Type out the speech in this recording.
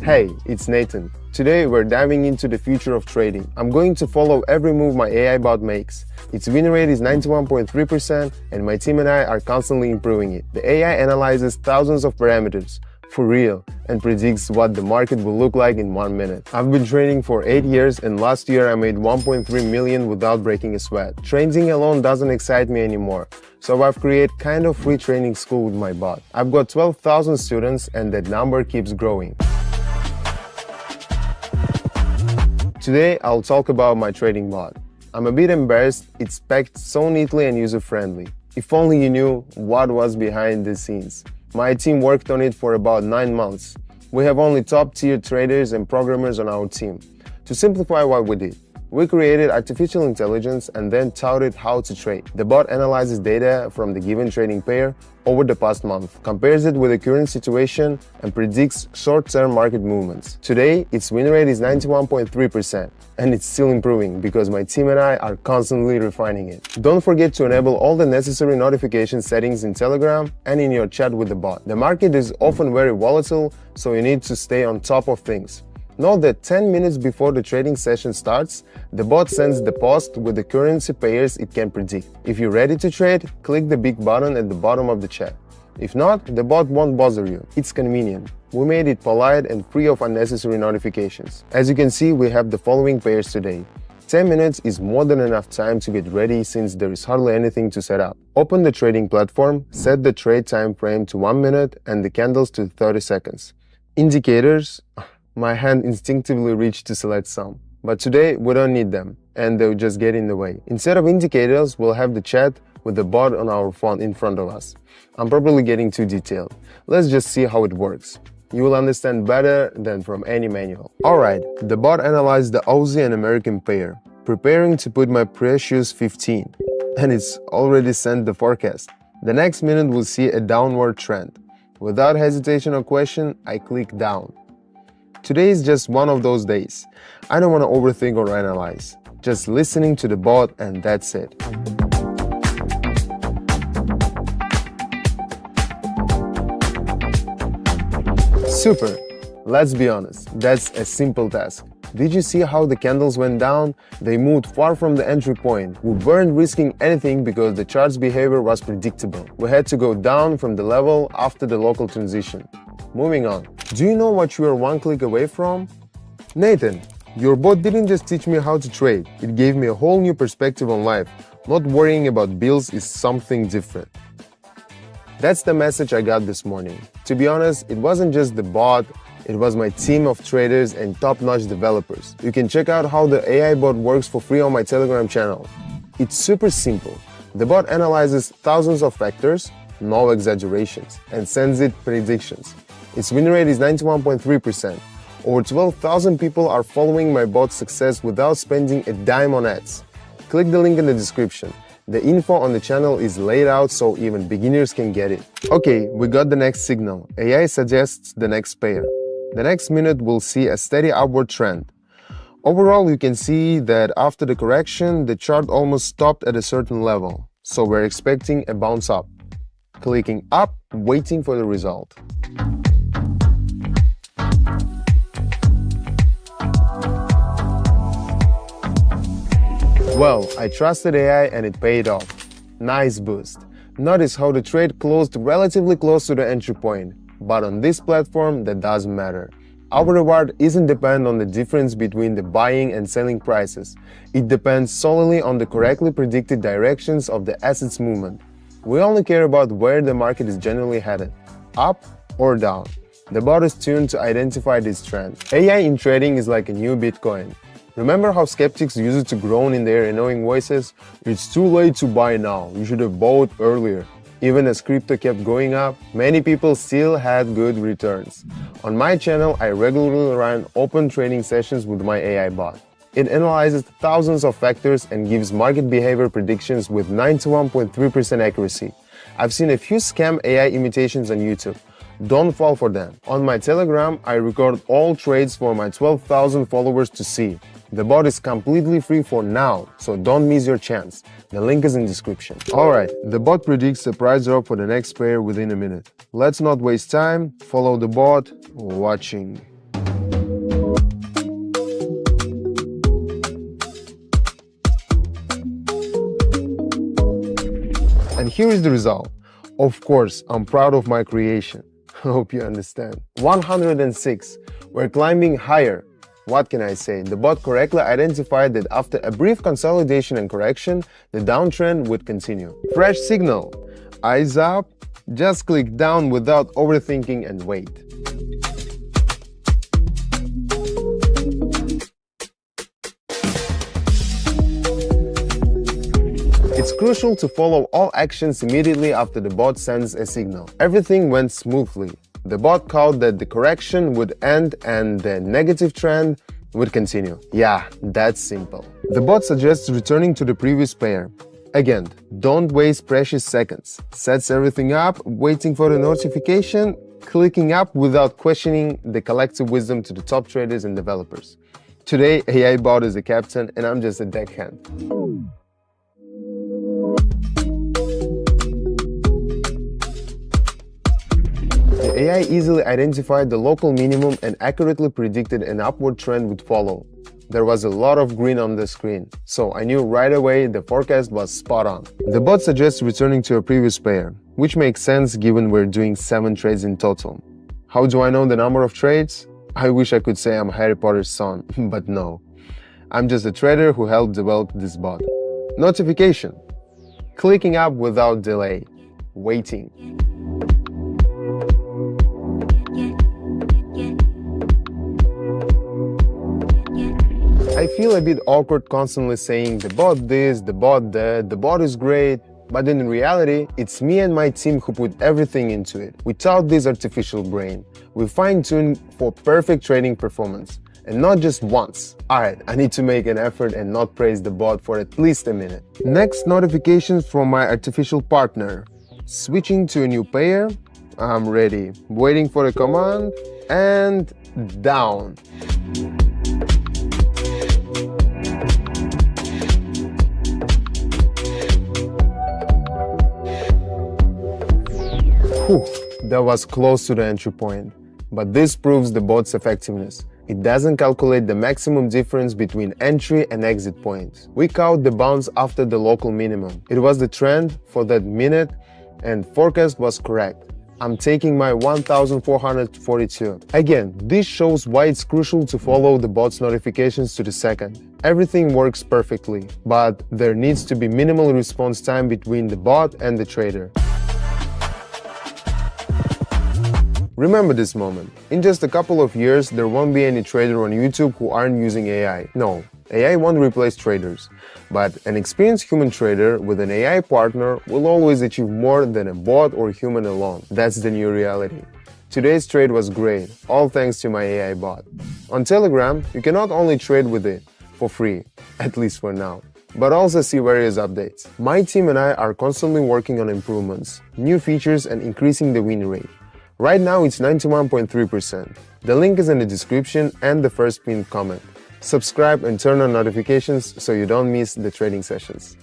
Hey, it's Nathan. Today we're diving into the future of trading. I'm going to follow every move my AI bot makes. Its win rate is 91.3% and my team and I are constantly improving it. The AI analyzes thousands of parameters, for real, and predicts what the market will look like in 1 minute. I've been trading for 8 years and last year I made 1.3 million without breaking a sweat. Trading alone doesn't excite me anymore, so I've created kind of free training school with my bot. I've got 12,000 students and that number keeps growing. Today, I'll talk about my trading bot. I'm a bit embarrassed, it's packed so neatly and user-friendly. If only you knew what was behind the scenes. My team worked on it for about 9 months. We have only top-tier traders and programmers on our team. To simplify what we did, we created artificial intelligence and then taught it how to trade. The bot analyzes data from the given trading pair over the past month, compares it with the current situation, and predicts short-term market movements. Today, its win rate is 91.3%, and it's still improving because my team and I are constantly refining it. Don't forget to enable all the necessary notification settings in Telegram and in your chat with the bot. The market is often very volatile, so you need to stay on top of things. Note that 10 minutes before the trading session starts, the bot sends the post with the currency pairs it can predict. If you're ready to trade, click the big button at the bottom of the chat. If not, the bot won't bother you. It's convenient. We made it polite and free of unnecessary notifications. As you can see, we have the following pairs today. 10 minutes is more than enough time to get ready since there is hardly anything to set up. Open the trading platform, set the trade time frame to 1 minute and the candles to 30 seconds. Indicators. My hand instinctively reached to select some. But today, we don't need them, and they'll just get in the way. Instead of indicators, we'll have the chat with the bot on our phone in front of us. I'm probably getting too detailed. Let's just see how it works. You will understand better than from any manual. Alright, the bot analyzed the Aussie and American pair, preparing to put my precious 15. And it's already sent the forecast. The next minute we'll see a downward trend. Without hesitation or question, I click down. Today is just one of those days. I don't want to overthink or analyze. Just listening to the bot and that's it. Super! Let's be honest, that's a simple task. Did you see how the candles went down? They moved far from the entry point. We weren't risking anything because the chart's behavior was predictable. We had to go down from the level after the local transition. Moving on. Do you know what you are one click away from? Nathan, your bot didn't just teach me how to trade. It gave me a whole new perspective on life. Not worrying about bills is something different. That's the message I got this morning. To be honest, it wasn't just the bot, it was my team of traders and top-notch developers. You can check out how the AI bot works for free on my Telegram channel. It's super simple. The bot analyzes thousands of factors, no exaggerations, and sends it predictions. Its win rate is 91.3%. Over 12,000 people are following my bot's success without spending a dime on ads. Click the link in the description. The info on the channel is laid out so even beginners can get it. Okay, we got the next signal. AI suggests the next pair. The next minute we'll see a steady upward trend. Overall, you can see that after the correction, the chart almost stopped at a certain level. So we're expecting a bounce up. Clicking up, waiting for the result. Well, I trusted AI and it paid off. Nice boost. Notice how the trade closed relatively close to the entry point, but on this platform that doesn't matter. Our reward isn't dependent on the difference between the buying and selling prices. It depends solely on the correctly predicted directions of the asset's movement. We only care about where the market is generally headed, up or down. The bot is tuned to identify this trend. AI in trading is like a new Bitcoin. Remember how skeptics used to groan in their annoying voices? It's too late to buy now, you should have bought earlier. Even as crypto kept going up, many people still had good returns. On my channel, I regularly run open trading sessions with my AI bot. It analyzes thousands of factors and gives market behavior predictions with 91.3% accuracy. I've seen a few scam AI imitations on YouTube. Don't fall for them. On my Telegram, I record all trades for my 12,000 followers to see. The bot is completely free for now, so don't miss your chance. The link is in description. Alright, the bot predicts a price drop for the next pair within a minute. Let's not waste time, follow the bot, watching. And here is the result. Of course, I'm proud of my creation. Hope you understand. 106. We're climbing higher. What can I say? The bot correctly identified that after a brief consolidation and correction, the downtrend would continue. Fresh signal. Eyes up. Just click down without overthinking and wait. It's crucial to follow all actions immediately after the bot sends a signal. Everything went smoothly. The bot caught that the correction would end and the negative trend would continue. Yeah, that's simple. The bot suggests returning to the previous pair. Again, don't waste precious seconds. Sets everything up, waiting for the notification, clicking up without questioning the collective wisdom to the top traders and developers. Today, AI bot is the captain and I'm just a deckhand. The AI easily identified the local minimum and accurately predicted an upward trend would follow. There was a lot of green on the screen, so I knew right away the forecast was spot on. The bot suggests returning to a previous pair, which makes sense given we're doing 7 trades in total. How do I know the number of trades? I wish I could say I'm Harry Potter's son, but no. I'm just a trader who helped develop this bot. Notification. Clicking up without delay. Waiting. I feel a bit awkward constantly saying the bot this, the bot that, the bot is great, but in reality, it's me and my team who put everything into it. Without this artificial brain, we fine-tune for perfect trading performance, and not just once. Alright, I need to make an effort and not praise the bot for at least a minute. Next, notifications from my artificial partner. Switching to a new pair, I'm ready. Waiting for a command, and down. Whew, that was close to the entry point, but this proves the bot's effectiveness. It doesn't calculate the maximum difference between entry and exit points. We count the bounce after the local minimum. It was the trend for that minute and forecast was correct. I'm taking my 1442. Again, this shows why it's crucial to follow the bot's notifications to the second. Everything works perfectly, but there needs to be minimal response time between the bot and the trader. Remember this moment. In just a couple of years, there won't be any trader on YouTube who aren't using AI. No, AI won't replace traders. But an experienced human trader with an AI partner will always achieve more than a bot or human alone. That's the new reality. Today's trade was great, all thanks to my AI bot. On Telegram, you can not only trade with it for free, at least for now, but also see various updates. My team and I are constantly working on improvements, new features and increasing the win rate. Right now it's 91.3%. The link is in the description and the first pinned comment. Subscribe and turn on notifications so you don't miss the trading sessions.